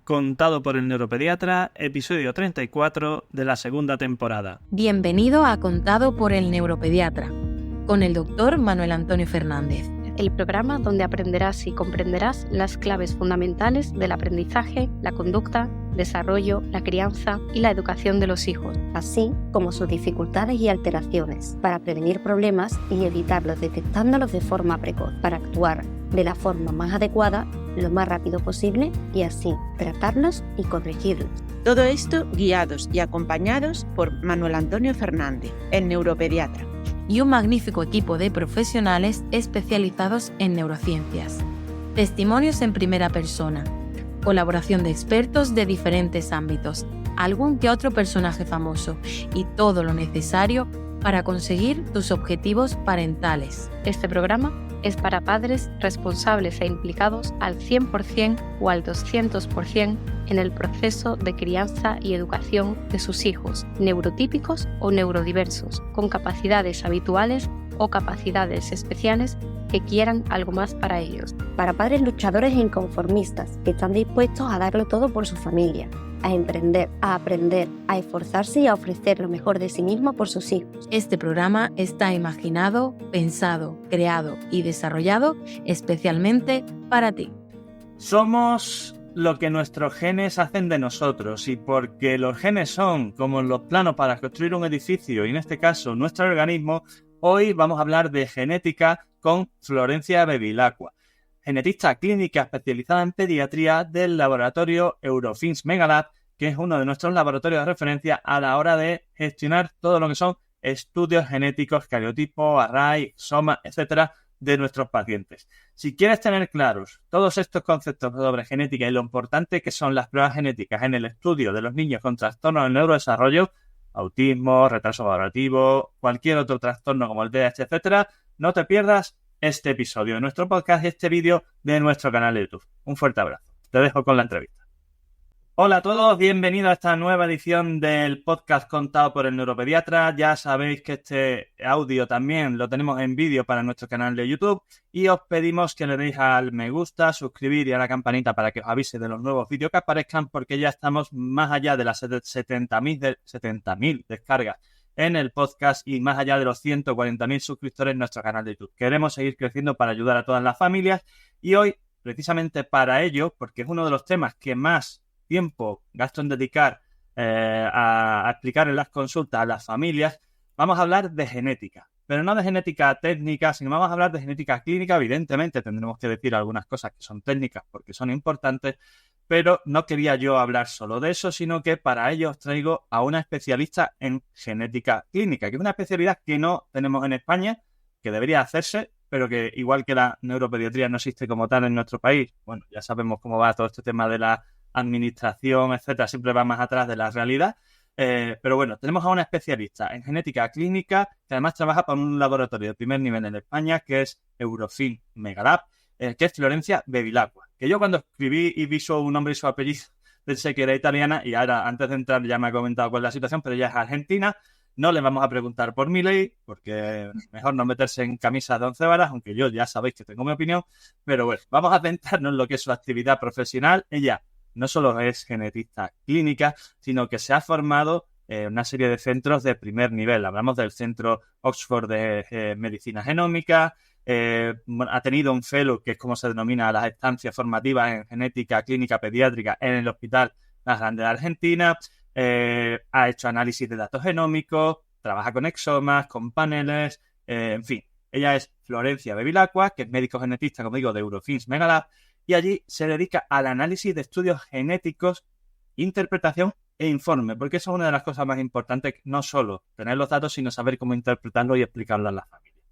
Contado por el neuropediatra, episodio 34 de la segunda temporada. Bienvenido a Contado por el neuropediatra, con el doctor Manuel Antonio Fernández. El programa donde aprenderás y comprenderás las claves fundamentales del aprendizaje, la conducta, desarrollo, la crianza y la educación de los hijos, así como sus dificultades y alteraciones, para prevenir problemas y evitarlos detectándolos de forma precoz, para actuar de la forma más adecuada, lo más rápido posible y así tratarlos y corregirlos. Todo esto guiados y acompañados por Manuel Antonio Fernández, el neuropediatra. Y un magnífico equipo de profesionales especializados en neurociencias. Testimonios en primera persona, colaboración de expertos de diferentes ámbitos, algún que otro personaje famoso y todo lo necesario para conseguir tus objetivos parentales. Este programa es para padres responsables e implicados al 100% o al 200% en el proceso de crianza y educación de sus hijos, neurotípicos o neurodiversos, con capacidades habituales o capacidades especiales que quieran algo más para ellos. Para padres luchadores e inconformistas que están dispuestos a darlo todo por su familia, a emprender, a aprender, a esforzarse y a ofrecer lo mejor de sí mismo por sus hijos. Este programa está imaginado, pensado, creado y desarrollado especialmente para ti. Somos lo que nuestros genes hacen de nosotros, y porque los genes son como los planos para construir un edificio, y en este caso nuestro organismo, hoy vamos a hablar de genética con Florencia Bevilacqua, genetista clínica especializada en pediatría del laboratorio Eurofins Megalab, que es uno de nuestros laboratorios de referencia a la hora de gestionar todo lo que son estudios genéticos, cariotipo, array, soma, etcétera, de nuestros pacientes. Si quieres tener claros todos estos conceptos sobre genética y lo importante que son las pruebas genéticas en el estudio de los niños con trastornos del neurodesarrollo, autismo, retraso madurativo, cualquier otro trastorno como el TDAH, etcétera, no te pierdas este episodio de nuestro podcast y este vídeo de nuestro canal de YouTube. Un fuerte abrazo. Te dejo con la entrevista. Hola a todos, bienvenidos a esta nueva edición del podcast contado por el neuropediatra. Ya sabéis que este audio también lo tenemos en vídeo para nuestro canal de YouTube y os pedimos que le deis al me gusta, suscribir y a la campanita para que os avise de los nuevos vídeos que aparezcan, porque ya estamos más allá de las 70.000 descargas en el podcast y más allá de los 140.000 suscriptores en nuestro canal de YouTube. Queremos seguir creciendo para ayudar a todas las familias y hoy, precisamente para ello, porque es uno de los temas que más tiempo gasto en dedicar a explicar en las consultas a las familias, vamos a hablar de genética, pero no de genética técnica, sino vamos a hablar de genética clínica. Evidentemente tendremos que decir algunas cosas que son técnicas porque son importantes, pero no quería yo hablar solo de eso, sino que para ello os traigo a una especialista en genética clínica, que es una especialidad que no tenemos en España, que debería hacerse, pero que igual que la neuropediatría no existe como tal en nuestro país. Bueno, ya sabemos cómo va todo este tema de la administración, etcétera, siempre va más atrás de la realidad. Pero bueno, tenemos a una especialista en genética clínica que además trabaja para un laboratorio de primer nivel en España, que es Eurofins Megalab, que es Florencia Bevilacqua. Que yo cuando escribí y vi su nombre y su apellido pensé que era italiana y ahora antes de entrar ya me ha comentado cuál es la situación, pero ella es argentina. No le vamos a preguntar por Milei, porque mejor no meterse en camisas de 11 varas, aunque yo ya sabéis que tengo mi opinión, pero bueno, vamos a centrarnos en lo que es su actividad profesional. Ella no solo es genetista clínica, sino que se ha formado en una serie de centros de primer nivel. Hablamos del Centro Oxford de Medicina Genómica, ha tenido un fellow, que es como se denomina las estancias formativas en genética clínica pediátrica en el Hospital Más Grande de Argentina, ha hecho análisis de datos genómicos, trabaja con exomas, con paneles, en fin. Ella es Florencia Bevilacqua, que es médico genetista, como digo, de Eurofins Megalab, y allí se dedica al análisis de estudios genéticos, interpretación e informe, porque eso es una de las cosas más importantes, no solo tener los datos, sino saber cómo interpretarlos y explicarlos a las familias.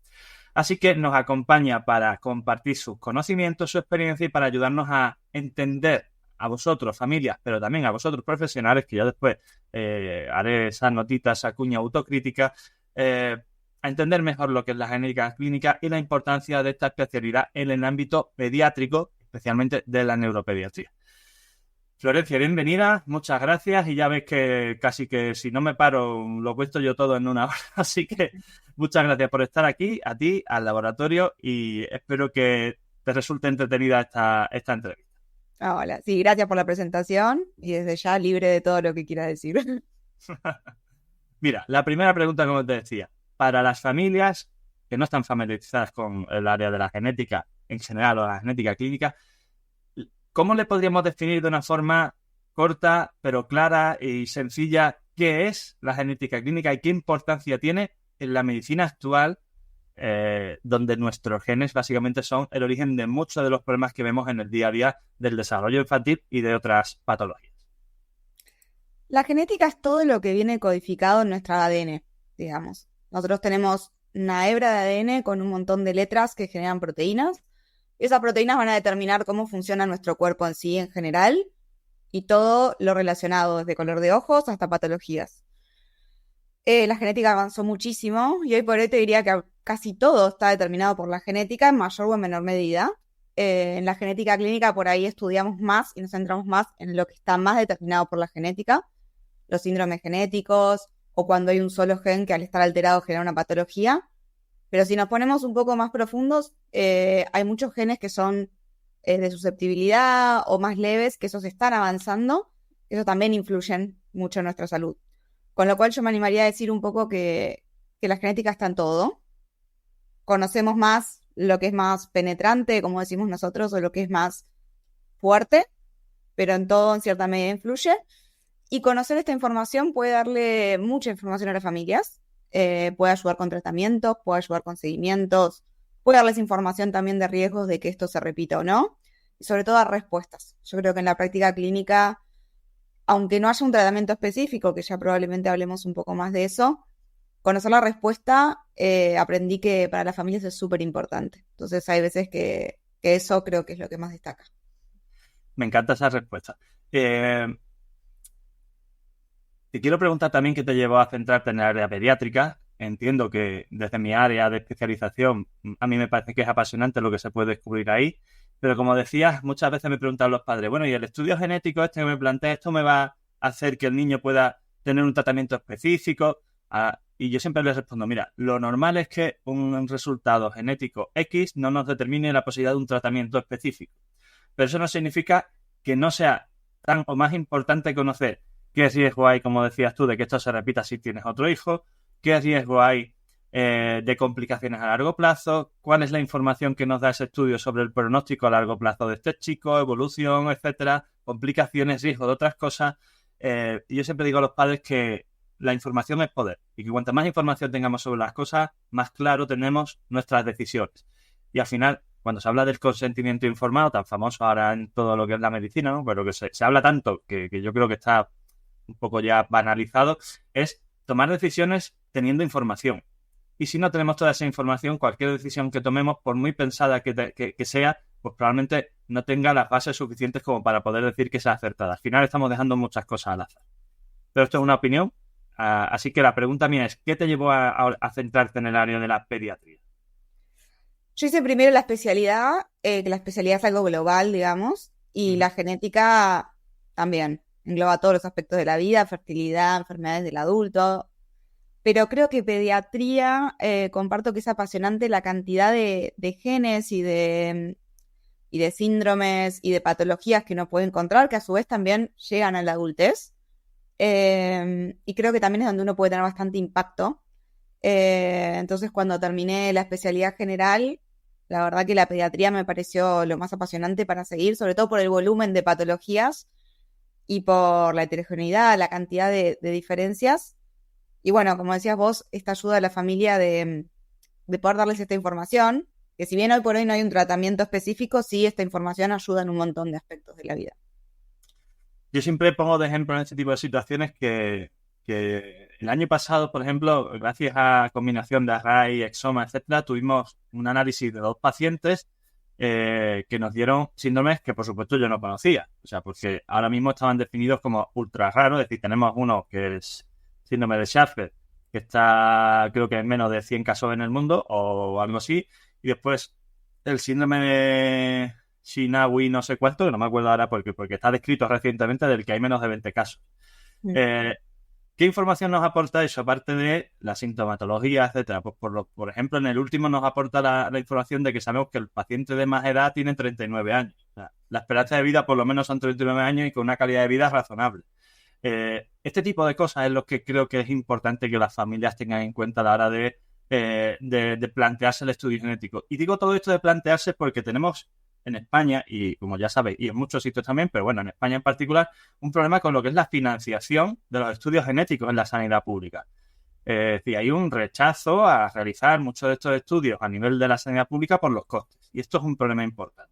Así que nos acompaña para compartir sus conocimientos, su experiencia y para ayudarnos a entender a vosotros, familias, pero también a vosotros, profesionales, que yo después haré esa notita, esa cuña autocrítica, a entender mejor lo que es la genética clínica y la importancia de esta especialidad en el ámbito pediátrico, especialmente de la neuropediatría. Florencia, bienvenida, muchas gracias, y ya ves que casi que si no me paro lo cuento yo todo en una hora, así que muchas gracias por estar aquí, a ti, al laboratorio, y espero que te resulte entretenida esta entrevista. Hola, sí, gracias por la presentación y desde ya libre de todo lo que quiera decir. Mira, la primera pregunta, como te decía, para las familias que no están familiarizadas con el área de la genética en general o la genética clínica, ¿cómo le podríamos definir de una forma corta, pero clara y sencilla qué es la genética clínica y qué importancia tiene en la medicina actual, donde nuestros genes básicamente son el origen de muchos de los problemas que vemos en el día a día del desarrollo infantil y de otras patologías? La genética es todo lo que viene codificado en nuestra ADN, digamos. Nosotros tenemos una hebra de ADN con un montón de letras que generan proteínas. Esas proteínas van a determinar cómo funciona nuestro cuerpo en sí en general y todo lo relacionado desde color de ojos hasta patologías. La genética avanzó muchísimo y hoy por hoy te diría que casi todo está determinado por la genética en mayor o en menor medida. En la genética clínica por ahí estudiamos más y nos centramos más en lo que está más determinado por la genética, los síndromes genéticos o cuando hay un solo gen que al estar alterado genera una patología. Pero si nos ponemos un poco más profundos, hay muchos genes que son de susceptibilidad o más leves, que esos están avanzando, eso también influyen mucho en nuestra salud. Con lo cual yo me animaría a decir un poco que la genética está en todo. Conocemos más lo que es más penetrante, como decimos nosotros, o lo que es más fuerte, pero en todo en cierta medida influye. Y conocer esta información puede darle mucha información a las familias, puede ayudar con tratamientos, puede ayudar con seguimientos, puede darles información también de riesgos de que esto se repita o no, y sobre todo dar respuestas. Yo creo que en la práctica clínica, aunque no haya un tratamiento específico, que ya probablemente hablemos un poco más de eso, conocer la respuesta, aprendí que para las familias es súper importante. Entonces hay veces que eso creo que es lo que más destaca. Me encanta esa respuesta. Te quiero preguntar también qué te llevó a centrarte en el área pediátrica. Entiendo que desde mi área de especialización, a mí me parece que es apasionante lo que se puede descubrir ahí, pero como decías, muchas veces me preguntan los padres, bueno, ¿y el estudio genético este que me plantea, esto me va a hacer que el niño pueda tener un tratamiento específico? Y yo siempre les respondo, mira, lo normal es que un resultado genético X no nos determine la posibilidad de un tratamiento específico. Pero eso no significa que no sea tan o más importante conocer qué riesgo hay, como decías tú, de que esto se repita si tienes otro hijo, qué riesgo hay de complicaciones a largo plazo, cuál es la información que nos da ese estudio sobre el pronóstico a largo plazo de este chico, evolución, etcétera, complicaciones, riesgo de otras cosas. Y yo siempre digo a los padres que la información es poder y que cuanta más información tengamos sobre las cosas, más claro tenemos nuestras decisiones. Y al final, cuando se habla del consentimiento informado, tan famoso ahora en todo lo que es la medicina, ¿no? Pero que se habla tanto que yo creo que está un poco ya banalizado, es tomar decisiones teniendo información. Y si no tenemos toda esa información, cualquier decisión que tomemos, por muy pensada que sea, pues probablemente no tenga las bases suficientes como para poder decir que sea acertada. Al final estamos dejando muchas cosas al azar. Pero esto es una opinión, así que la pregunta mía es, ¿qué te llevó a centrarte en el área de la pediatría? Yo hice primero la especialidad, que la especialidad es algo global, digamos, y la genética también engloba todos los aspectos de la vida, fertilidad, enfermedades del adulto, pero creo que pediatría, comparto que es apasionante la cantidad de genes y de síndromes y de patologías que uno puede encontrar, que a su vez también llegan a la adultez, y creo que también es donde uno puede tener bastante impacto. Entonces cuando terminé la especialidad general, la verdad que la pediatría me pareció lo más apasionante para seguir, sobre todo por el volumen de patologías y por la heterogeneidad, la cantidad de diferencias. Y bueno, como decías vos, esta ayuda a la familia de poder darles esta información, que si bien hoy por hoy no hay un tratamiento específico, sí esta información ayuda en un montón de aspectos de la vida. Yo siempre pongo de ejemplo en este tipo de situaciones que el año pasado, por ejemplo, gracias a combinación de array, exoma, etcétera, tuvimos un análisis de 2 pacientes que nos dieron síndromes que, por supuesto, yo no conocía. O sea, porque ahora mismo estaban definidos como ultra raros. Es decir, tenemos uno que es síndrome de Schaffer, que está, creo que en menos de 100 casos en el mundo o algo así. Y después el síndrome de Shinawi no sé cuánto, que no me acuerdo ahora porque está descrito recientemente, del que hay menos de 20 casos. ¿Qué información nos aporta eso, aparte de la sintomatología, etcétera? Pues por ejemplo, en el último nos aporta la información de que sabemos que el paciente de más edad tiene 39 años. O sea, la esperanza de vida por lo menos son 39 años y con una calidad de vida razonable. Este tipo de cosas es lo que creo que es importante que las familias tengan en cuenta a la hora de plantearse el estudio genético. Y digo todo esto de plantearse porque tenemos en España, y como ya sabéis, y en muchos sitios también, pero bueno, en España en particular, un problema con lo que es la financiación de los estudios genéticos en la sanidad pública. Es decir, hay un rechazo a realizar muchos de estos estudios a nivel de la sanidad pública por los costes. Y esto es un problema importante.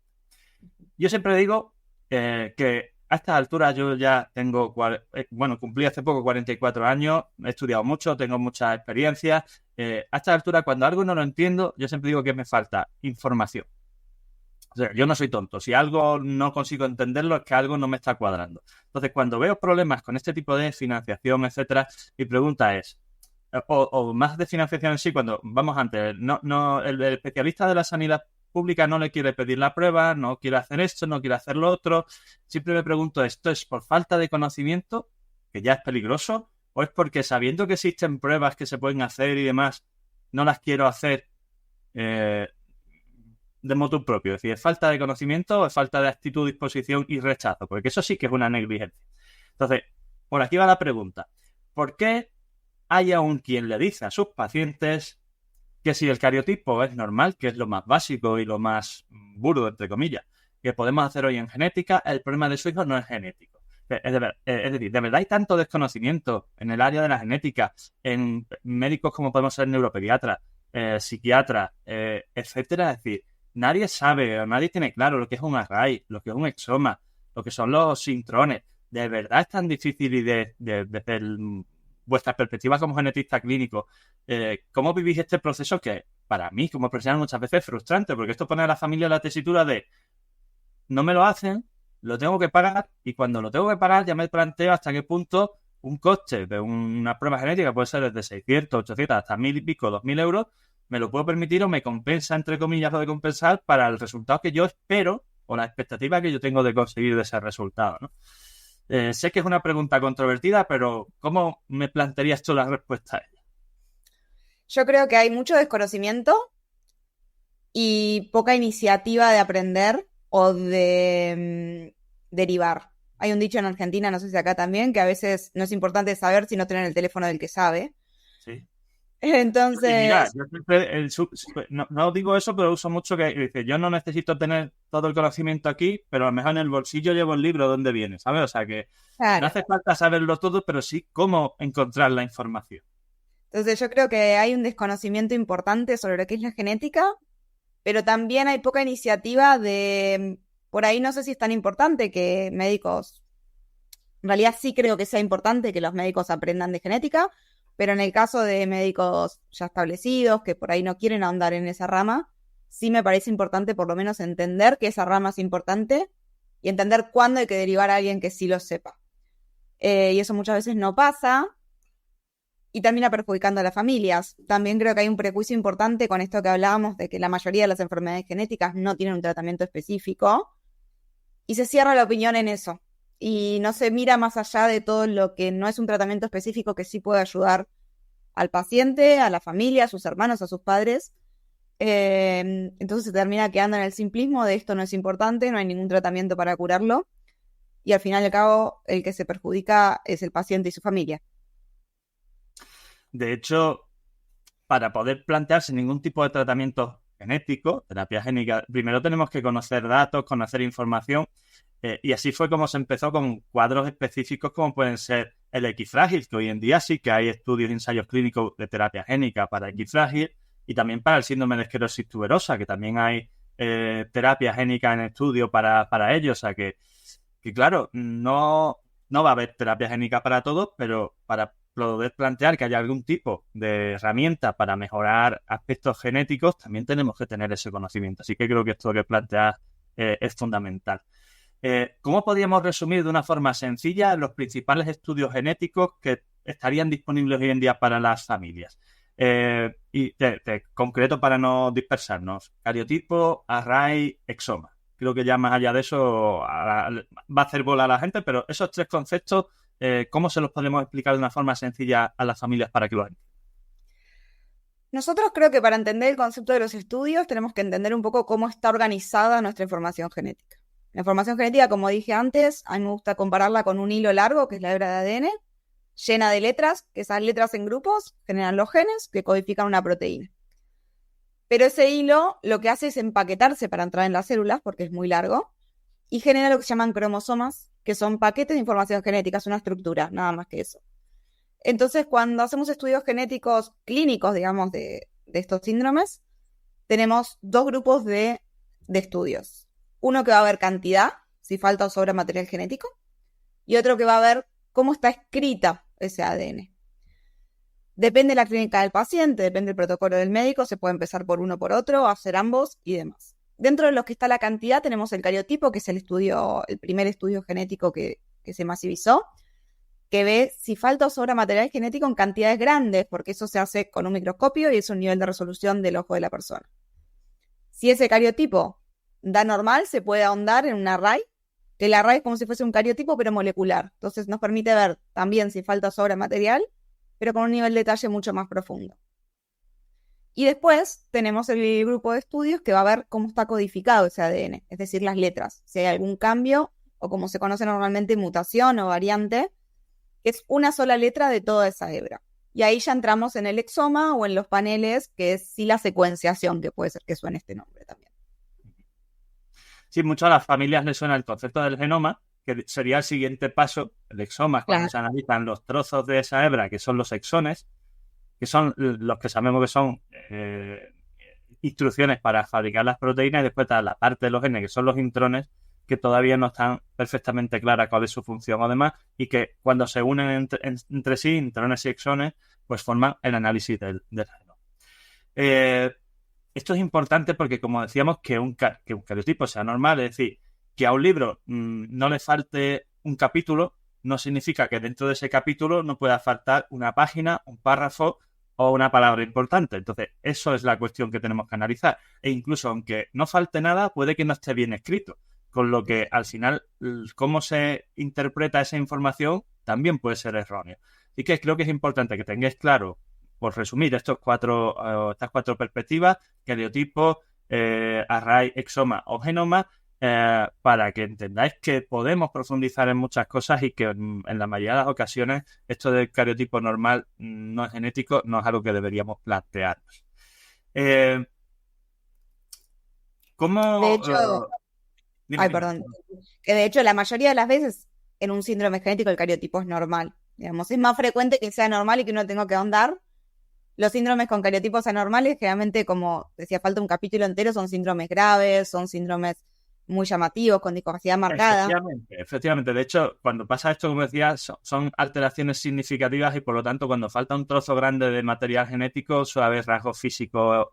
Yo siempre digo que a estas alturas yo ya tengo, cumplí hace poco 44 años, he estudiado mucho, tengo mucha experiencia. A estas alturas, cuando algo no lo entiendo, yo siempre digo que me falta información. O sea, yo no soy tonto. Si algo no consigo entenderlo, es que algo no me está cuadrando. Entonces, cuando veo problemas con este tipo de financiación, etcétera, mi pregunta es, o más de financiación en sí, cuando vamos antes, el especialista de la sanidad pública no le quiere pedir la prueba, no quiere hacer esto, no quiere hacer lo otro. Siempre me pregunto, ¿esto es por falta de conocimiento, que ya es peligroso, o es porque sabiendo que existen pruebas que se pueden hacer y demás, no las quiero hacer de motu propio? Es decir, ¿es falta de conocimiento o es falta de actitud, disposición y rechazo? Porque eso sí que es una negligencia. Entonces, por aquí va la pregunta. ¿Por qué hay aún quien le dice a sus pacientes que si el cariotipo es normal, que es lo más básico y lo más burdo, entre comillas, que podemos hacer hoy en genética, el problema de su hijo no es genético? Es decir, ¿de verdad hay tanto desconocimiento en el área de la genética, en médicos como podemos ser neuropediatras, psiquiatras, etcétera? Es decir, nadie sabe o nadie tiene claro lo que es un array, lo que es un exoma, lo que son los sintrones. ¿De verdad es tan difícil? Y desde vuestra perspectiva como genetista clínico, ¿cómo vivís este proceso que para mí como profesional muchas veces es frustrante? Porque esto pone a la familia en la tesitura de no me lo hacen, lo tengo que pagar, y cuando lo tengo que pagar ya me planteo hasta qué punto un coste de una prueba genética puede ser desde 600, 800 hasta 1.000 y pico, 2.000 euros, me lo puedo permitir o me compensa, entre comillas, lo de compensar para el resultado que yo espero o la expectativa que yo tengo de conseguir de ese resultado, ¿no? Sé que es una pregunta controvertida, pero ¿cómo me plantearías tú la respuesta a ella? Yo creo que hay mucho desconocimiento y poca iniciativa de aprender o de derivar. Hay un dicho en Argentina, no sé si acá también, que a veces no es importante saber sino tener el teléfono del que sabe. Sí. Entonces, Mira, yo siempre no digo eso, pero uso mucho que dice, yo no necesito tener todo el conocimiento aquí, pero a lo mejor en el bolsillo llevo el libro donde viene, ¿sabes? O sea que claro. no hace falta saberlo todo, pero sí cómo encontrar la información. Entonces yo creo que hay un desconocimiento importante sobre lo que es la genética, pero también hay poca iniciativa de, por ahí no sé si es tan importante que médicos, en realidad sí creo que sea importante que los médicos aprendan de genética, pero en el caso de médicos ya establecidos que por ahí no quieren ahondar en esa rama, sí me parece importante por lo menos entender que esa rama es importante y entender cuándo hay que derivar a alguien que sí lo sepa. Y eso muchas veces no pasa y termina perjudicando a las familias. También creo que hay un prejuicio importante con esto que hablábamos de que la mayoría de las enfermedades genéticas no tienen un tratamiento específico y se cierra la opinión en eso. Y no se mira más allá de todo lo que no es un tratamiento específico que sí puede ayudar al paciente, a la familia, a sus hermanos, a sus padres. Entonces se termina quedando en el simplismo de esto no es importante, no hay ningún tratamiento para curarlo. Y al final y al cabo, el que se perjudica es el paciente y su familia. De hecho, para poder plantearse ningún tipo de tratamiento genético, terapia génica, primero tenemos que conocer datos, conocer información. Y así fue como se empezó con cuadros específicos como pueden ser el equifrágil, que hoy en día sí que hay estudios y ensayos clínicos de terapia génica para equifrágil y también para el síndrome de esclerosis tuberosa, que también hay terapia génica en estudio para ello. O sea que claro, no va a haber terapia génica para todos, pero para poder plantear que haya algún tipo de herramienta para mejorar aspectos genéticos, también tenemos que tener ese conocimiento. Así que creo que esto que planteas es fundamental. ¿Cómo podríamos resumir de una forma sencilla los principales estudios genéticos que estarían disponibles hoy en día para las familias? Y te concreto para no dispersarnos: cariotipo, array, exoma. Creo que ya más allá de eso va a hacer bola a la gente, pero esos tres conceptos ¿cómo se los podemos explicar de una forma sencilla a las familias para que lo entiendan? Nosotros creo que para entender el concepto de los estudios tenemos que entender un poco cómo está organizada nuestra información genética. La información genética, como dije antes, a mí me gusta compararla con un hilo largo, que es la hebra de ADN, llena de letras, que esas letras en grupos generan los genes que codifican una proteína. Pero ese hilo lo que hace es empaquetarse para entrar en las células, porque es muy largo, y genera lo que se llaman cromosomas, que son paquetes de información genética, es una estructura, nada más que eso. Entonces, cuando hacemos estudios genéticos clínicos, digamos, de estos síndromes, tenemos dos grupos de estudios. Uno que va a ver cantidad, si falta o sobra material genético, y otro que va a ver cómo está escrita ese ADN. Depende de la clínica del paciente, depende del protocolo del médico, se puede empezar por uno o por otro, hacer ambos y demás. Dentro de los que está la cantidad tenemos el cariotipo, que es el primer estudio genético que se masivizó, que ve si falta o sobra material genético en cantidades grandes, porque eso se hace con un microscopio y es un nivel de resolución del ojo de la persona. Si ese cariotipo da normal, se puede ahondar en un array, que el array es como si fuese un cariotipo pero molecular. Entonces nos permite ver también si falta o sobra material, pero con un nivel de detalle mucho más profundo. Y después tenemos el grupo de estudios que va a ver cómo está codificado ese ADN, es decir, las letras, si hay algún cambio o como se conoce normalmente mutación o variante, que es una sola letra de toda esa hebra. Y ahí ya entramos en el exoma o en los paneles, que es sí la secuenciación, que puede ser que suene este nombre también. Sí, mucho a las familias les suena el concepto del genoma, que sería el siguiente paso, el exoma, cuando se analizan los trozos de esa hebra, que son los exones, que son los que sabemos que son instrucciones para fabricar las proteínas, y después está la parte de los genes, que son los intrones, que todavía no están perfectamente claras cuál es su función o demás, y que cuando se unen entre sí, intrones y exones, pues forman el análisis del genoma. Esto es importante porque, como decíamos, que un cariotipo sea normal, es decir, que a un libro no le falte un capítulo, no significa que dentro de ese capítulo no pueda faltar una página, un párrafo o una palabra importante. Entonces, eso es la cuestión que tenemos que analizar. E incluso, aunque no falte nada, puede que no esté bien escrito. Con lo que, al final, cómo se interpreta esa información también puede ser erróneo. Así que creo que es importante que tengáis claro, por resumir, estas cuatro perspectivas, cariotipo, array, exoma o genoma, para que entendáis que podemos profundizar en muchas cosas y que en la mayoría de las ocasiones esto del cariotipo normal no es genético, no es algo que deberíamos plantearnos. ¿Cómo...? De hecho, perdón. Que de hecho la mayoría de las veces en un síndrome genético el cariotipo es normal. Digamos, es más frecuente que sea normal y que uno tenga que ahondar. Los síndromes con cariotipos anormales, generalmente, como decía, falta un capítulo entero, son síndromes graves, son síndromes muy llamativos, con discapacidad marcada. Efectivamente. De hecho, cuando pasa esto, como decía, son alteraciones significativas y, por lo tanto, cuando falta un trozo grande de material genético, suele haber rasgos físicos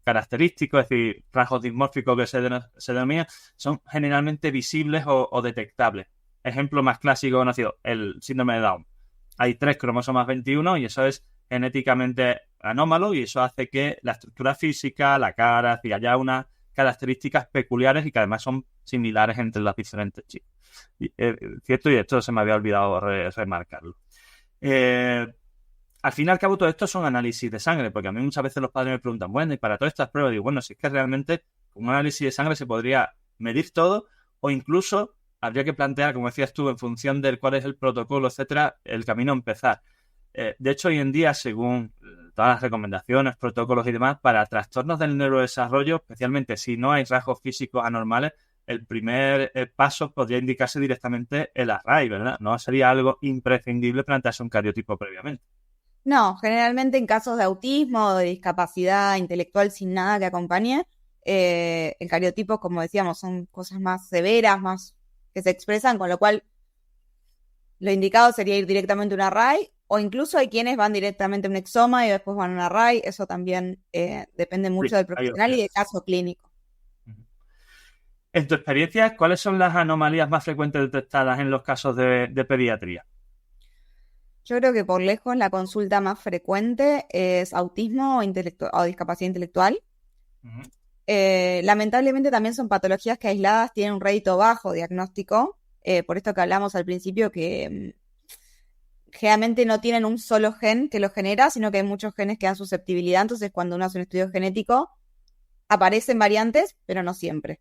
característicos, es decir, rasgos dismórficos que se denominan, son generalmente visibles o detectables. Ejemplo más clásico conocido, el síndrome de Down. Hay 3 cromosomas 21 y eso es genéticamente anómalo y eso hace que la estructura física, la cara, es decir, haya unas características peculiares y que además son similares entre las diferentes chicas. Cierto, y esto se me había olvidado remarcarlo. Al fin y al cabo, todo esto son análisis de sangre, porque a mí muchas veces los padres me preguntan, bueno, y para todas estas pruebas, digo, bueno, si es que realmente con un análisis de sangre se podría medir todo o incluso habría que plantear, como decías tú, en función de cuál es el protocolo, etcétera, el camino a empezar. De hecho, hoy en día, según todas las recomendaciones, protocolos y demás, para trastornos del neurodesarrollo, especialmente si no hay rasgos físicos anormales, el primer paso podría indicarse directamente el array, ¿verdad? No sería algo imprescindible plantearse un cariotipo previamente. No, generalmente en casos de autismo o de discapacidad intelectual sin nada que acompañe, el cariotipo, como decíamos, son cosas más severas, más que se expresan, con lo cual lo indicado sería ir directamente a un array, o incluso hay quienes van directamente a un exoma y después van a un array. Eso también depende mucho del profesional y del caso clínico. En tu experiencia, ¿cuáles son las anomalías más frecuentes detectadas en los casos de pediatría? Yo creo que por lejos la consulta más frecuente es autismo o discapacidad intelectual. Uh-huh. Lamentablemente también son patologías que aisladas tienen un rédito bajo diagnóstico, por esto que hablamos al principio que generalmente no tienen un solo gen que lo genera, sino que hay muchos genes que dan susceptibilidad. Entonces, cuando uno hace un estudio genético, aparecen variantes, pero no siempre.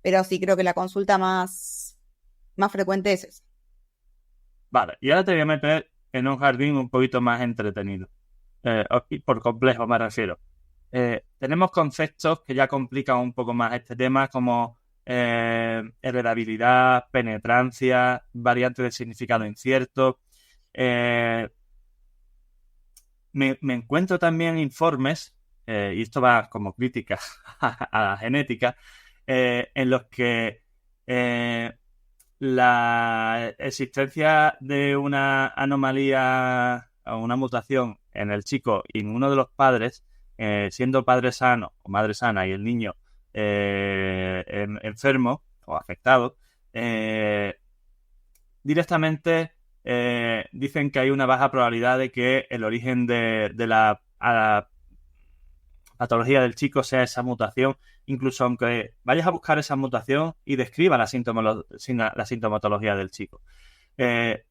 Pero sí creo que la consulta más frecuente es esa. Vale, y ahora te voy a meter en un jardín un poquito más entretenido. Y por complejo me refiero. Tenemos conceptos que ya complican un poco más este tema, como heredabilidad, penetrancia, variantes de significado incierto. Me encuentro también informes, y esto va como crítica a la genética, en los que la existencia de una anomalía o una mutación en el chico y en uno de los padres, siendo padre sano o madre sana y el niño enfermo o afectado, directamente dicen que hay una baja probabilidad de que el origen de la patología del chico sea esa mutación, incluso aunque vayas a buscar esa mutación y describa la sintomatología del chico.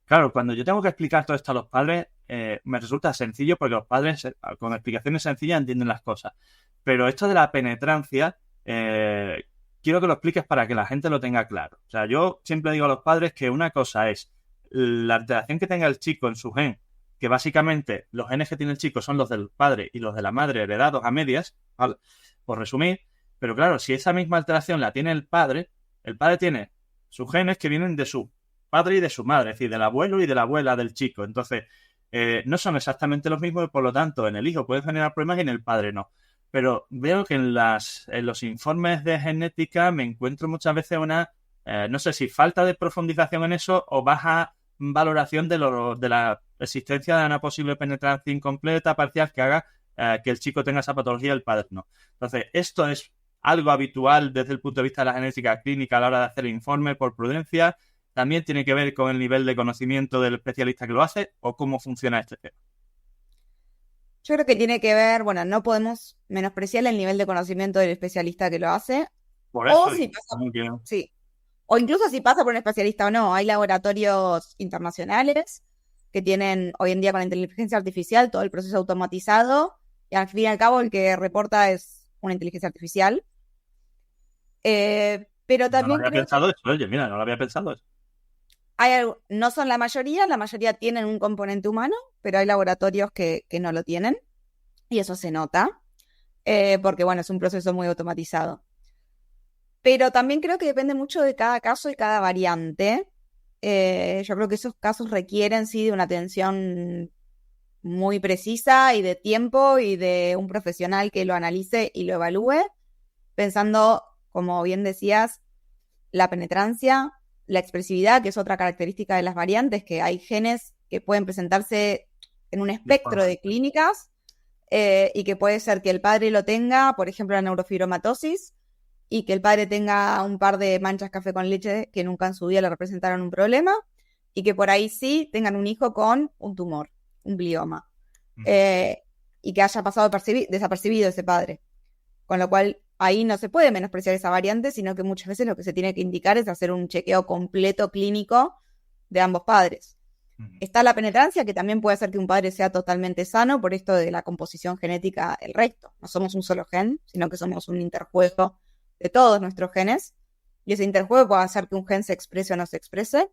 Claro, cuando yo tengo que explicar todo esto a los padres, me resulta sencillo porque los padres con explicaciones sencillas entienden las cosas. Pero esto de la penetrancia, quiero que lo expliques para que la gente lo tenga claro. O sea, yo siempre digo a los padres que una cosa es la alteración que tenga el chico en su gen, que básicamente los genes que tiene el chico son los del padre y los de la madre heredados a medias, ¿vale? Por resumir, pero claro, si esa misma alteración la tiene el padre tiene sus genes que vienen de su padre y de su madre, es decir, del abuelo y de la abuela del chico. Entonces, no son exactamente los mismos y por lo tanto en el hijo puede generar problemas y en el padre no. Pero veo que en los informes de genética me encuentro muchas veces una, no sé si falta de profundización en eso o baja valoración de la existencia de una posible penetrancia incompleta, parcial, que haga que el chico tenga esa patología y el padre no. Entonces, esto es algo habitual desde el punto de vista de la genética clínica a la hora de hacer el informe por prudencia. También tiene que ver con el nivel de conocimiento del especialista que lo hace o cómo funciona este tema. Yo creo que tiene que ver, bueno, no podemos menospreciar el nivel de conocimiento del especialista que lo hace. Por eso, O si pasa, sí. O incluso si pasa por un especialista o no. Hay laboratorios internacionales que tienen hoy en día con la inteligencia artificial todo el proceso automatizado y al fin y al cabo el que reporta es una inteligencia artificial. Pero también no lo había pensado eso, oye, mira, no lo había pensado eso. No son la mayoría tienen un componente humano, pero hay laboratorios que no lo tienen y eso se nota porque, bueno, es un proceso muy automatizado. Pero también creo que depende mucho de cada caso y cada variante. Yo creo que esos casos requieren, sí, de una atención muy precisa y de tiempo y de un profesional que lo analice y lo evalúe, pensando, como bien decías, la penetrancia, la expresividad, que es otra característica de las variantes, que hay genes que pueden presentarse en un espectro de clínicas y que puede ser que el padre lo tenga, por ejemplo, la neurofibromatosis, y que el padre tenga un par de manchas café con leche que nunca en su vida le representaron un problema, y que por ahí sí tengan un hijo con un tumor, un glioma, y que haya pasado desapercibido ese padre. Con lo cual, ahí no se puede menospreciar esa variante, sino que muchas veces lo que se tiene que indicar es hacer un chequeo completo clínico de ambos padres. Está la penetrancia, que también puede hacer que un padre sea totalmente sano, por esto de la composición genética del resto. No somos un solo gen, sino que somos un interjuego de todos nuestros genes, y ese interjuego puede hacer que un gen se exprese o no se exprese.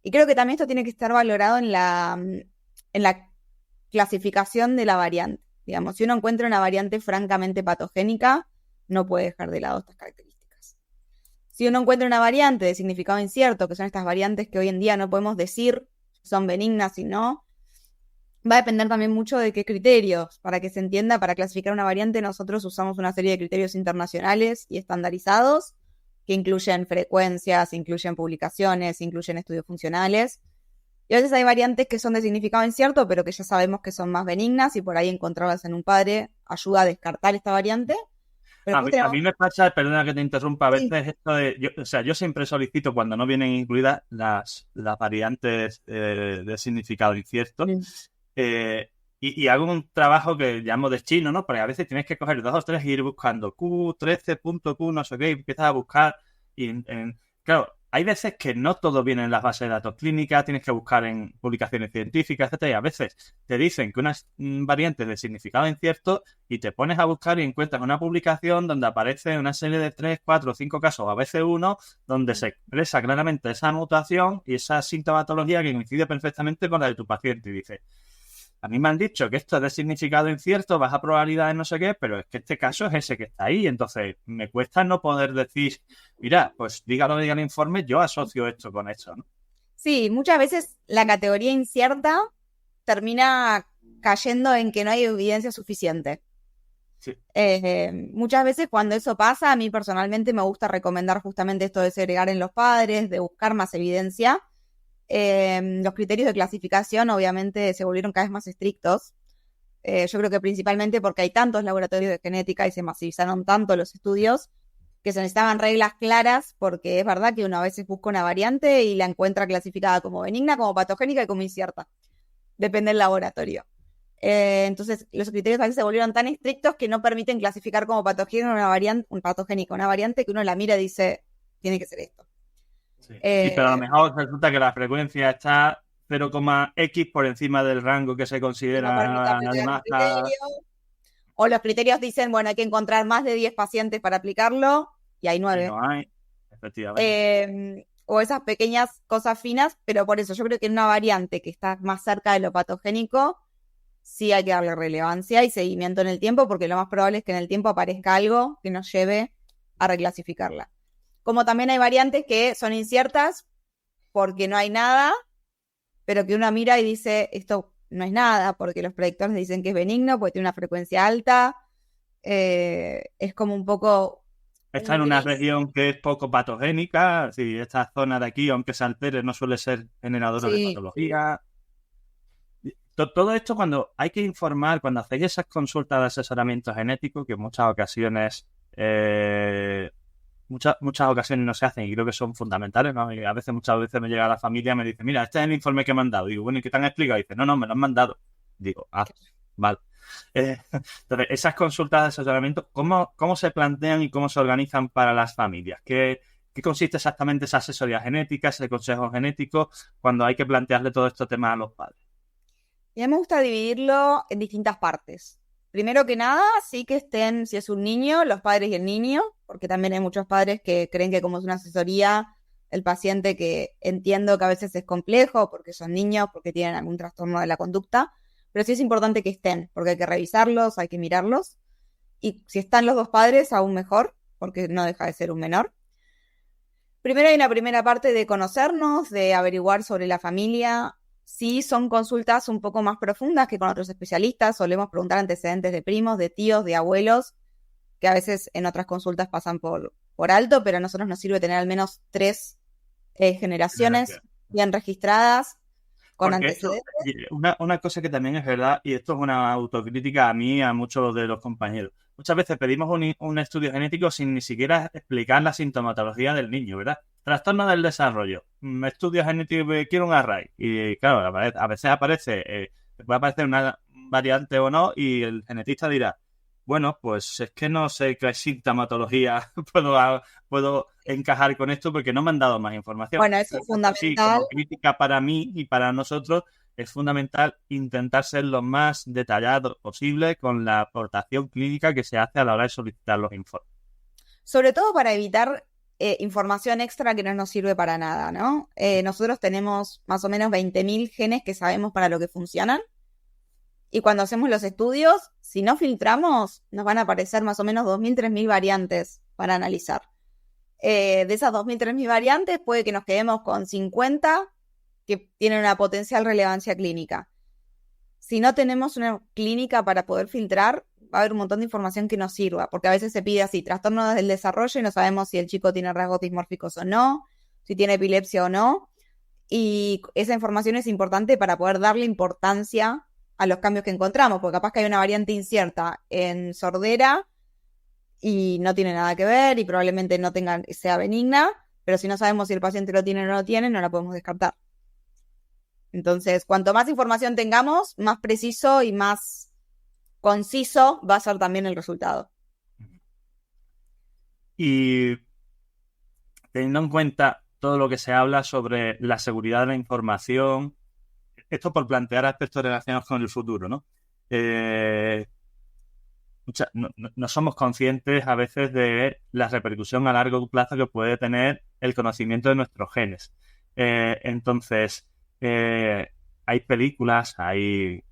Y creo que también esto tiene que estar valorado en la clasificación de la variante. Digamos, si uno encuentra una variante francamente patogénica, no puede dejar de lado estas características. Si uno encuentra una variante de significado incierto, que son estas variantes que hoy en día no podemos decir si son benignas y no, va a depender también mucho de qué criterios. Para que se entienda, para clasificar una variante nosotros usamos una serie de criterios internacionales y estandarizados que incluyen frecuencias, incluyen publicaciones, incluyen estudios funcionales. Y a veces hay variantes que son de significado incierto, pero que ya sabemos que son más benignas y por ahí encontrarlas en un padre ayuda a descartar esta variante. Pero a mí me pasa, perdona que te interrumpa, a veces Sí. esto de, yo siempre solicito cuando no vienen incluidas las variantes de significado incierto. Y hago un trabajo que llamo de chino, ¿no? Porque a veces tienes que coger 2 o 3 y ir buscando Q13.Q, no sé qué, y empiezas a buscar. Claro, hay veces que no todo viene en las bases de datos clínicas, tienes que buscar en publicaciones científicas, etcétera, y a veces te dicen que una variante es de significado incierto y te pones a buscar y encuentras una publicación donde aparece una serie de 3, 4, 5 casos, a veces uno, donde se expresa claramente esa mutación y esa sintomatología que coincide perfectamente con la de tu paciente. Y dices, a mí me han dicho que esto es de significado incierto, baja probabilidad de no sé qué, pero es que este caso es ese que está ahí. Entonces, me cuesta no poder decir, mira, pues diga lo que diga el informe, yo asocio esto con esto, ¿no? Sí, muchas veces la categoría incierta termina cayendo en que no hay evidencia suficiente. Sí. Muchas veces cuando eso pasa, a mí personalmente me gusta recomendar justamente esto de segregar en los padres, de buscar más evidencia. Los criterios de clasificación obviamente se volvieron cada vez más estrictos. Yo creo que principalmente porque hay tantos laboratorios de genética y se masivizaron tanto los estudios que se necesitaban reglas claras, porque es verdad que uno a veces busca una variante y la encuentra clasificada como benigna, como patogénica y como incierta. Depende del laboratorio. Entonces, los criterios a veces se volvieron tan estrictos que no permiten clasificar como patogénica una variante que uno la mira y dice, tiene que ser esto. Sí, pero a lo mejor resulta que la frecuencia está 0,x por encima del rango que se considera además. O los criterios dicen, bueno, hay que encontrar más de 10 pacientes para aplicarlo, y hay 9. Y no hay, efectivamente. O esas pequeñas cosas finas, pero por eso yo creo que en una variante que está más cerca de lo patogénico, sí hay que darle relevancia y seguimiento en el tiempo, porque lo más probable es que en el tiempo aparezca algo que nos lleve a reclasificarla. Como también hay variantes que son inciertas porque no hay nada, pero que uno mira y dice, esto no es nada, porque los predictores dicen que es benigno, porque tiene una frecuencia alta. Es como un poco... Está en una región que es poco patogénica, sí, esta zona de aquí, aunque se altere, no suele ser generadora de patología. Todo esto cuando hay que informar, cuando hacéis esas consultas de asesoramiento genético, que en muchas ocasiones muchas ocasiones no se hacen y creo que son fundamentales, ¿no? Y muchas veces me llega la familia y me dice, mira, este es el informe que me han dado. Digo, bueno, ¿y qué te han explicado? Y dice, no, me lo han mandado. Digo, vale. Entonces, esas consultas de asesoramiento, ¿cómo se plantean y cómo se organizan para las familias? ¿Qué consiste exactamente esa asesoría genética, ese consejo genético, cuando hay que plantearle todo estos temas a los padres? Y a mí me gusta dividirlo en distintas partes. Primero que nada, sí que estén, si es un niño, los padres y el niño, porque también hay muchos padres que creen que como es una asesoría, el paciente, que entiendo que a veces es complejo, porque son niños, porque tienen algún trastorno de la conducta, pero sí es importante que estén, porque hay que revisarlos, hay que mirarlos, y si están los dos padres, aún mejor, porque no deja de ser un menor. Primero hay una primera parte de conocernos, de averiguar sobre la familia. Sí, son consultas un poco más profundas que con otros especialistas. Solemos preguntar antecedentes de primos, de tíos, de abuelos, que a veces en otras consultas pasan por alto, pero a nosotros nos sirve tener al menos 3 generaciones bien registradas, con porque antecedentes. Una cosa que también es verdad, y esto es una autocrítica a mí y a muchos de los compañeros. Muchas veces pedimos un estudio genético sin ni siquiera explicar la sintomatología del niño, ¿verdad? Trastorno del desarrollo, estudio genético, quiero un array. Y claro, a veces puede aparecer una variante o no, y el genetista dirá, bueno, pues es que no sé qué sintomatología puedo encajar con esto porque no me han dado más información. Bueno, eso es fundamental. Sí, como crítica para mí y para nosotros, es fundamental intentar ser lo más detallado posible con la aportación clínica que se hace a la hora de solicitar los informes. Sobre todo para evitar información extra que no nos sirve para nada, ¿no? Nosotros tenemos más o menos 20.000 genes que sabemos para lo que funcionan. Y cuando hacemos los estudios, si no filtramos, nos van a aparecer más o menos 2.000, 3.000 variantes para analizar. De esas 2.000, 3.000 variantes, puede que nos quedemos con 50 que tienen una potencial relevancia clínica. Si no tenemos una clínica para poder filtrar, va a haber un montón de información que nos sirva, porque a veces se pide así, trastornos del desarrollo, y no sabemos si el chico tiene rasgos dismórficos o no, si tiene epilepsia o no, y esa información es importante para poder darle importancia a los cambios que encontramos, porque capaz que hay una variante incierta en sordera y no tiene nada que ver y probablemente no sea benigna, pero si no sabemos si el paciente lo tiene o no lo tiene, no la podemos descartar. Entonces, cuanto más información tengamos, más preciso y más conciso va a ser también el resultado. Y teniendo en cuenta todo lo que se habla sobre la seguridad de la información. Esto por plantear aspectos relacionados con el futuro, ¿no? No somos conscientes a veces de la repercusión a largo plazo que puede tener el conocimiento de nuestros genes. Entonces, hay películas, hay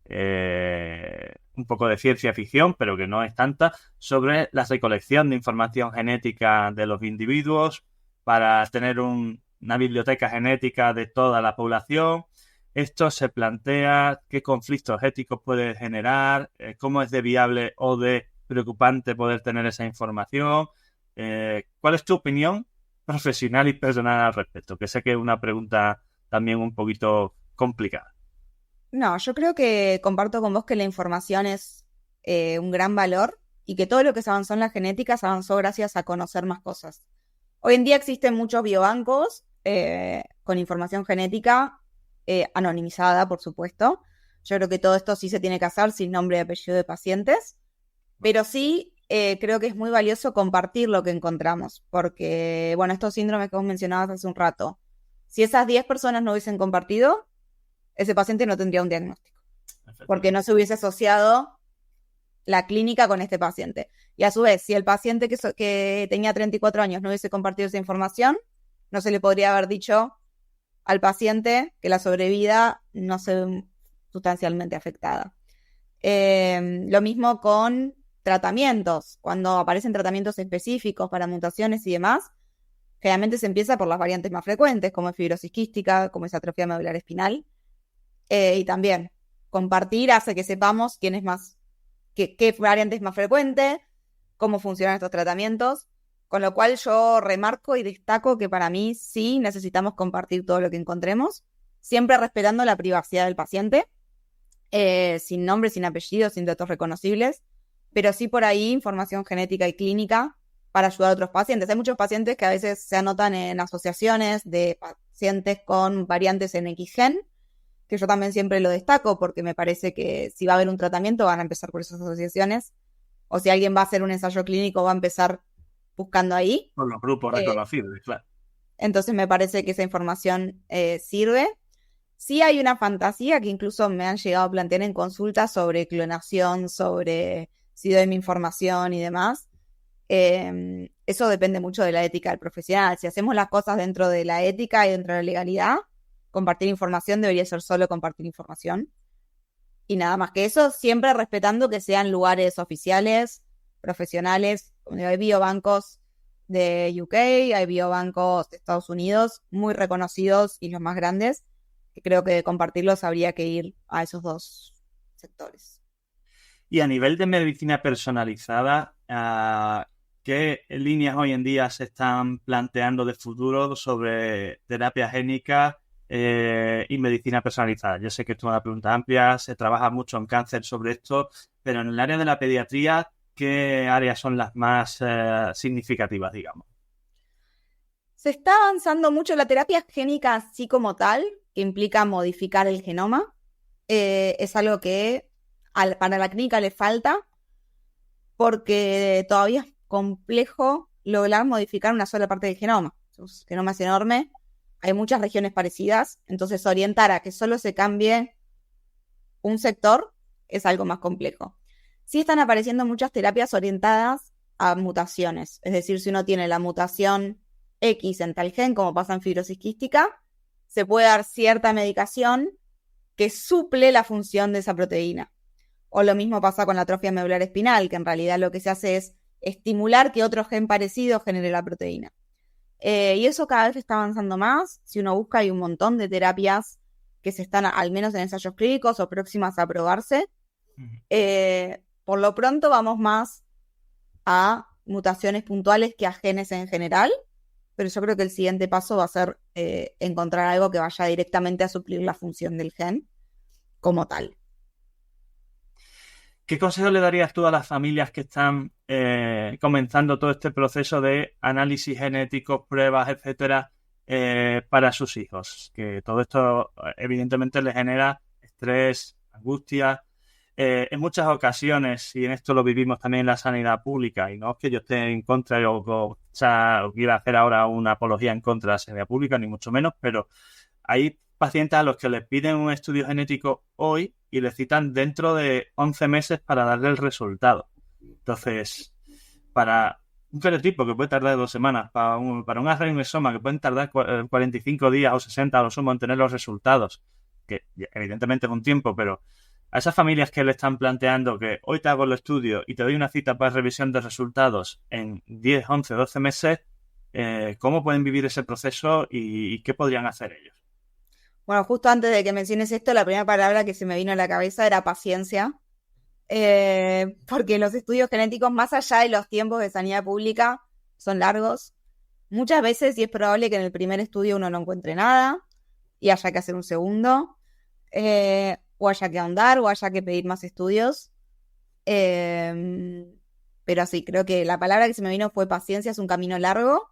un poco de ciencia ficción, pero que no es tanta, sobre la recolección de información genética de los individuos para tener una biblioteca genética de toda la población. Esto se plantea qué conflictos éticos puede generar, cómo es de viable o de preocupante poder tener esa información. ¿Cuál es tu opinión profesional y personal al respecto? Que sé que es una pregunta también un poquito complicada. No, yo creo que comparto con vos que la información es un gran valor y que todo lo que se avanzó en la genética se avanzó gracias a conocer más cosas. Hoy en día existen muchos biobancos con información genética anonimizada, por supuesto. Yo creo que todo esto sí se tiene que hacer sin nombre y apellido de pacientes, pero sí creo que es muy valioso compartir lo que encontramos, porque, bueno, estos síndromes que vos mencionabas hace un rato, si esas 10 personas no hubiesen compartido, ese paciente no tendría un diagnóstico, porque no se hubiese asociado la clínica con este paciente. Y a su vez, si el paciente que tenía 34 años no hubiese compartido esa información, no se le podría haber dicho al paciente que la sobrevida no se ve sustancialmente afectada. Lo mismo con tratamientos. Cuando aparecen tratamientos específicos para mutaciones y demás, generalmente se empieza por las variantes más frecuentes, como es fibrosis quística, como es atrofia medular espinal. Y también compartir hace que sepamos quién es más, qué variante es más frecuente, cómo funcionan estos tratamientos, con lo cual yo remarco y destaco que para mí sí necesitamos compartir todo lo que encontremos, siempre respetando la privacidad del paciente, sin nombre, sin apellido, sin datos reconocibles, pero sí por ahí información genética y clínica para ayudar a otros pacientes. Hay muchos pacientes que a veces se anotan en asociaciones de pacientes con variantes en X gen, que yo también siempre lo destaco porque me parece que si va a haber un tratamiento van a empezar por esas asociaciones, o si alguien va a hacer un ensayo clínico va a empezar buscando ahí. Por los grupos reconocidos, claro. Entonces me parece que esa información sirve. Sí hay una fantasía que incluso me han llegado a plantear en consultas sobre clonación, sobre si doy mi información y demás. Eso depende mucho de la ética del profesional. Si hacemos las cosas dentro de la ética y dentro de la legalidad, compartir información debería ser solo compartir información. Y nada más que eso, siempre respetando que sean lugares oficiales, profesionales. Hay biobancos de UK, hay biobancos de Estados Unidos, muy reconocidos y los más grandes, que creo que de compartirlos habría que ir a esos dos sectores. Y a nivel de medicina personalizada, ¿qué líneas hoy en día se están planteando de futuro sobre terapia génica y medicina personalizada? Yo sé que esto es una pregunta amplia, se trabaja mucho en cáncer sobre esto, pero en el área de la pediatría, ¿qué áreas son las más significativas, digamos? Se está avanzando mucho la terapia génica así como tal, que implica modificar el genoma. Es algo que para la clínica le falta, porque todavía es complejo lograr modificar una sola parte del genoma. El genoma es enorme, hay muchas regiones parecidas, entonces orientar a que solo se cambie un sector es algo más complejo. Sí están apareciendo muchas terapias orientadas a mutaciones, es decir, si uno tiene la mutación X en tal gen, como pasa en fibrosis quística, se puede dar cierta medicación que suple la función de esa proteína. O lo mismo pasa con la atrofia medular espinal, que en realidad lo que se hace es estimular que otro gen parecido genere la proteína. Y eso cada vez está avanzando más. Si uno busca, hay un montón de terapias que se están al menos en ensayos clínicos o próximas a aprobarse. Por lo pronto vamos más a mutaciones puntuales que a genes en general, pero yo creo que el siguiente paso va a ser encontrar algo que vaya directamente a suplir la función del gen como tal. ¿Qué consejo le darías tú a las familias que están comenzando todo este proceso de análisis genéticos, pruebas, etcétera, para sus hijos? Que todo esto evidentemente les genera estrés, angustia. En muchas ocasiones, y en esto lo vivimos también en la sanidad pública, y no es que yo esté en contra o quiera hacer ahora una apología en contra de la sanidad pública, ni mucho menos, pero hay pacientes a los que les piden un estudio genético hoy y les citan dentro de 11 meses para darle el resultado. Entonces, para un fenotipo que puede tardar 2 semanas, para un adrenomesoma que pueden tardar 45 días o 60 a lo sumo en tener los resultados, que evidentemente es un tiempo, pero a esas familias que le están planteando que hoy te hago el estudio y te doy una cita para revisión de resultados en 10, 11, 12 meses, ¿cómo pueden vivir ese proceso y qué podrían hacer ellos? Bueno, justo antes de que menciones esto, la primera palabra que se me vino a la cabeza era paciencia, porque los estudios genéticos, más allá de los tiempos de sanidad pública, son largos. Muchas veces, y es probable que en el primer estudio uno no encuentre nada y haya que hacer un segundo, o haya que ahondar, o haya que pedir más estudios. Pero sí, creo que la palabra que se me vino fue paciencia, es un camino largo.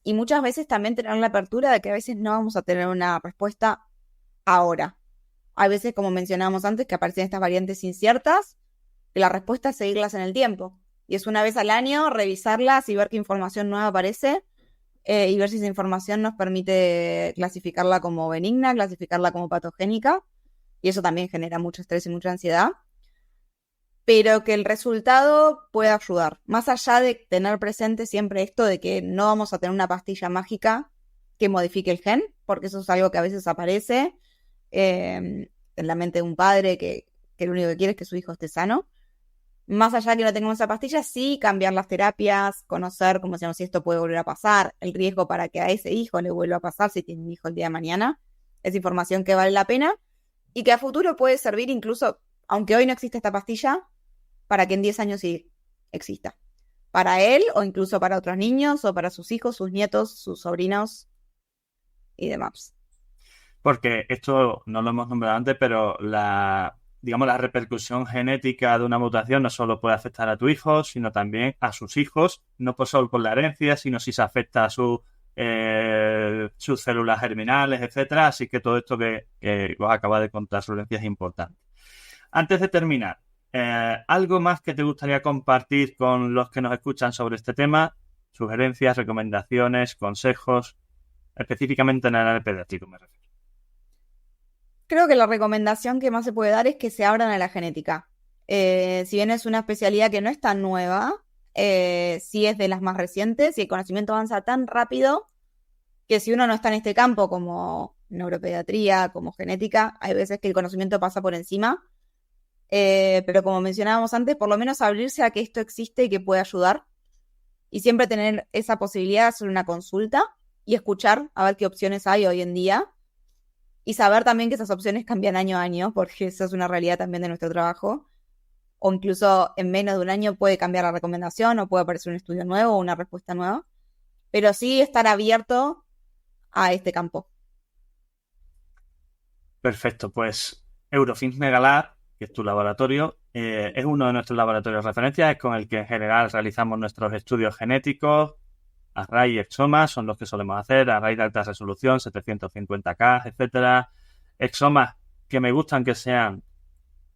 Y muchas veces también tener la apertura de que a veces no vamos a tener una respuesta ahora. Hay veces, como mencionábamos antes, que aparecen estas variantes inciertas, que la respuesta es seguirlas en el tiempo. Y es una vez al año revisarlas y ver qué información nueva aparece, y ver si esa información nos permite clasificarla como benigna, clasificarla como patogénica. Y eso también genera mucho estrés y mucha ansiedad. Pero que el resultado pueda ayudar. Más allá de tener presente siempre esto de que no vamos a tener una pastilla mágica que modifique el gen, porque eso es algo que a veces aparece en la mente de un padre que lo único que quiere es que su hijo esté sano. Más allá de que no tengamos esa pastilla, sí cambiar las terapias, conocer, como decíamos, si esto puede volver a pasar, el riesgo para que a ese hijo le vuelva a pasar si tiene un hijo el día de mañana. Es información que vale la pena y que a futuro puede servir incluso, aunque hoy no existe esta pastilla, para que en 10 años sí exista. Para él o incluso para otros niños o para sus hijos, sus nietos, sus sobrinos y demás. Porque esto no lo hemos nombrado antes, pero la repercusión genética de una mutación no solo puede afectar a tu hijo, sino también a sus hijos, no solo por la herencia, sino si se afecta a sus células germinales, etcétera. Así que todo esto que os acaba de contar Florencia es importante. Antes de terminar, ¿algo más que te gustaría compartir con los que nos escuchan sobre este tema? Sugerencias, recomendaciones, consejos, específicamente en el área pediátrico me refiero. Creo que la recomendación que más se puede dar es que se abran a la genética. Si bien es una especialidad que no es tan nueva, sí es de las más recientes y el conocimiento avanza tan rápido que si uno no está en este campo como neuropediatría, como genética, hay veces que el conocimiento pasa por encima. Pero como mencionábamos antes, por lo menos abrirse a que esto existe y que puede ayudar. Y siempre tener esa posibilidad de hacer una consulta y escuchar a ver qué opciones hay hoy en día. Y saber también que esas opciones cambian año a año, porque eso es una realidad también de nuestro trabajo. O incluso en menos de un año puede cambiar la recomendación o puede aparecer un estudio nuevo o una respuesta nueva. Pero sí estar abierto a este campo. Perfecto, pues Eurofins Megalab, que es tu laboratorio, es uno de nuestros laboratorios de referencia, es con el que en general realizamos nuestros estudios genéticos. Array y exomas son los que solemos hacer, array de alta resolución, 750K, etcétera. Exomas que me gustan que sean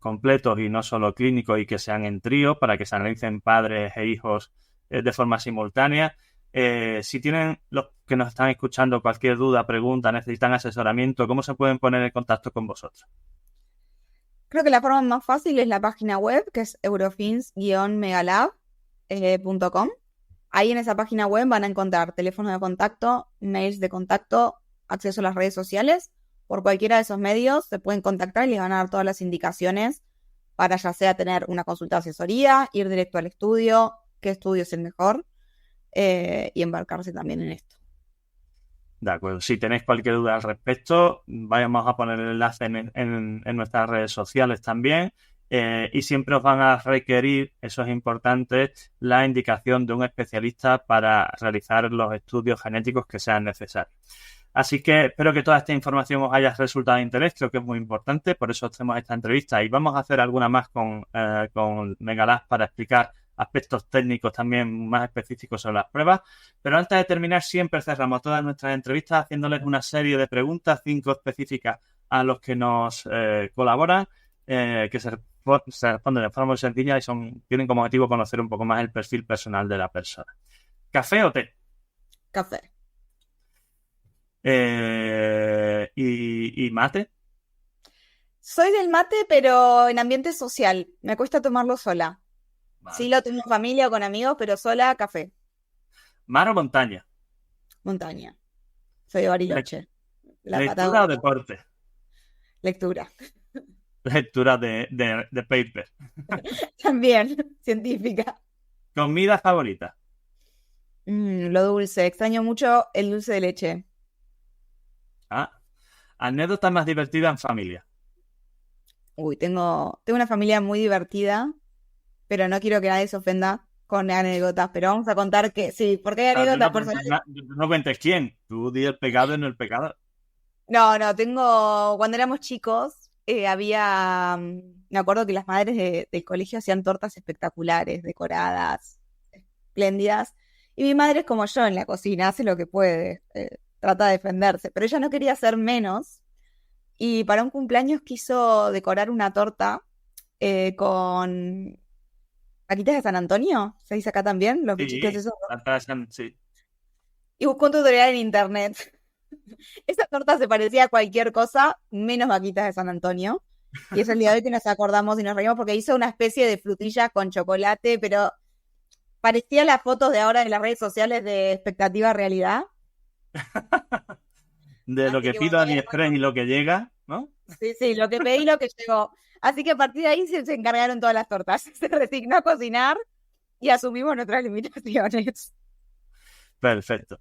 completos y no solo clínicos y que sean en trío para que se analicen padres e hijos de forma simultánea. Si tienen los que nos están escuchando cualquier duda, pregunta, necesitan asesoramiento, ¿cómo se pueden poner en contacto con vosotros? Creo que la forma más fácil es la página web, que es eurofins-megalab.com. Ahí en esa página web van a encontrar teléfonos de contacto, mails de contacto, acceso a las redes sociales. Por cualquiera de esos medios se pueden contactar y les van a dar todas las indicaciones para ya sea tener una consulta de asesoría, ir directo al estudio, qué estudio es el mejor, y embarcarse también en esto. De acuerdo. Si tenéis cualquier duda al respecto, vamos a poner el enlace en nuestras redes sociales también. Y siempre os van a requerir, eso es importante, la indicación de un especialista para realizar los estudios genéticos que sean necesarios. Así que espero que toda esta información os haya resultado de interés, creo que es muy importante, por eso hacemos esta entrevista y vamos a hacer alguna más con Megalab para explicar aspectos técnicos también más específicos sobre las pruebas. Pero antes de terminar, siempre cerramos todas nuestras entrevistas haciéndoles una serie de preguntas, 5 específicas a los que nos colaboran. que se responden de forma muy sencilla y tienen como objetivo conocer un poco más el perfil personal de la persona. ¿Café o té? Café. ¿Y mate? Soy del mate, pero en ambiente social. Me cuesta tomarlo sola. Vale. Sí lo tengo en familia o con amigos, pero sola, café. ¿Mar o montaña? Montaña. Soy de Bariloche. La ¿Lectura Patagonia. o deporte? Lectura. Lectura de paper. También, científica. ¿Comida favorita? Lo dulce. Extraño mucho el dulce de leche. ¿Anécdota más divertida en familia? Uy, tengo una familia muy divertida, pero no quiero que nadie se ofenda con anécdotas, pero vamos a contar que sí, porque hay anécdotas personales. No cuentes quién. Tú di el pecado y no el pecado. No, cuando éramos chicos, me acuerdo que las madres del colegio hacían tortas espectaculares, decoradas, espléndidas, y mi madre es como yo en la cocina, hace lo que puede, trata de defenderse, pero ella no quería hacer menos, y para un cumpleaños quiso decorar una torta con vaquitas de San Antonio, se dice acá también, los bichitos esos. Sí. Y buscó un tutorial en internet. Esa torta se parecía a cualquier cosa, menos vaquitas de San Antonio. Y es el día de hoy que nos acordamos y nos reímos porque hizo una especie de frutilla con chocolate, pero parecía las fotos de ahora en las redes sociales de expectativa realidad. De lo que pido a AliExpress y lo que llega, ¿no? Sí, lo que pedí y lo que llegó. Así que a partir de ahí se encargaron todas las tortas. Se resignó a cocinar y asumimos nuestras limitaciones. Perfecto.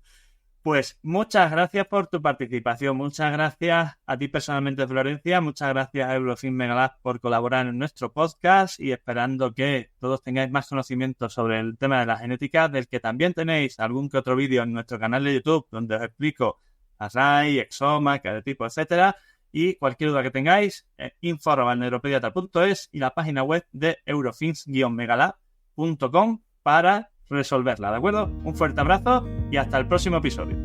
Pues muchas gracias por tu participación, muchas gracias a ti personalmente, Florencia, muchas gracias a Eurofins Megalab por colaborar en nuestro podcast y esperando que todos tengáis más conocimiento sobre el tema de la genética, del que también tenéis algún que otro vídeo en nuestro canal de YouTube donde os explico Array, Exoma, Cadetipo, etcétera, y cualquier duda que tengáis, info@neuropediatra.es y la página web de eurofins-megalab.com para resolverla, ¿de acuerdo? Un fuerte abrazo y hasta el próximo episodio.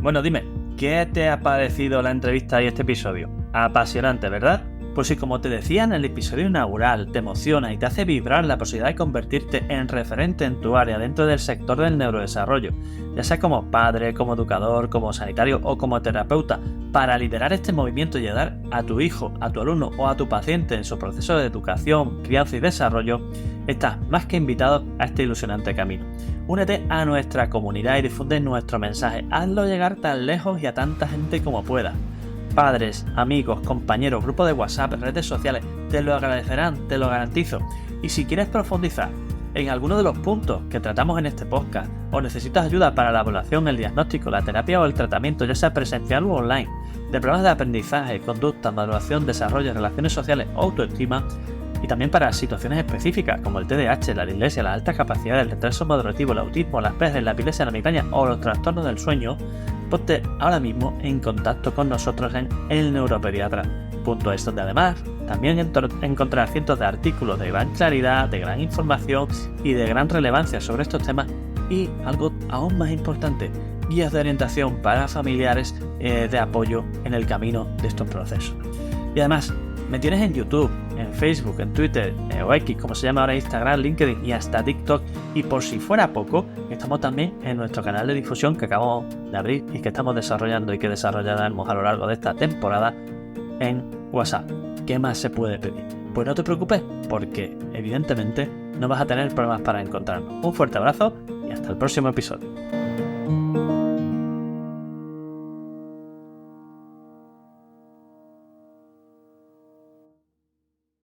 Bueno, dime, ¿qué te ha parecido la entrevista y este episodio? Apasionante, ¿verdad? Pues si, como te decía en el episodio inaugural, te emociona y te hace vibrar la posibilidad de convertirte en referente en tu área dentro del sector del neurodesarrollo, ya sea como padre, como educador, como sanitario o como terapeuta, para liderar este movimiento y ayudar a tu hijo, a tu alumno o a tu paciente en su proceso de educación, crianza y desarrollo, estás más que invitado a este ilusionante camino. Únete a nuestra comunidad y difunde nuestro mensaje. Hazlo llegar tan lejos y a tanta gente como puedas. Padres, amigos, compañeros, grupos de WhatsApp, redes sociales, te lo agradecerán, te lo garantizo. Y si quieres profundizar en alguno de los puntos que tratamos en este podcast o necesitas ayuda para la evaluación, el diagnóstico, la terapia o el tratamiento, ya sea presencial o online, de problemas de aprendizaje, conducta, maduración, desarrollo, relaciones sociales o autoestima, y también para situaciones específicas como el TDAH, la dislexia, las altas capacidades, el retraso madurativo, el autismo, las PES, la epilepsia, la migraña o los trastornos del sueño, ponte ahora mismo en contacto con nosotros en elneuropediatra.es, donde además también encontrarás cientos de artículos de gran claridad, de gran información y de gran relevancia sobre estos temas y, algo aún más importante, guías de orientación para familiares de apoyo en el camino de estos procesos. Y además, me tienes en YouTube, en Facebook, en Twitter, o X, como se llama ahora, Instagram, LinkedIn y hasta TikTok. Y por si fuera poco, estamos también en nuestro canal de difusión que acabamos de abrir y que estamos desarrollando y que desarrollaremos a lo largo de esta temporada en WhatsApp. ¿Qué más se puede pedir? Pues no te preocupes, porque evidentemente no vas a tener problemas para encontrarnos. Un fuerte abrazo y hasta el próximo episodio.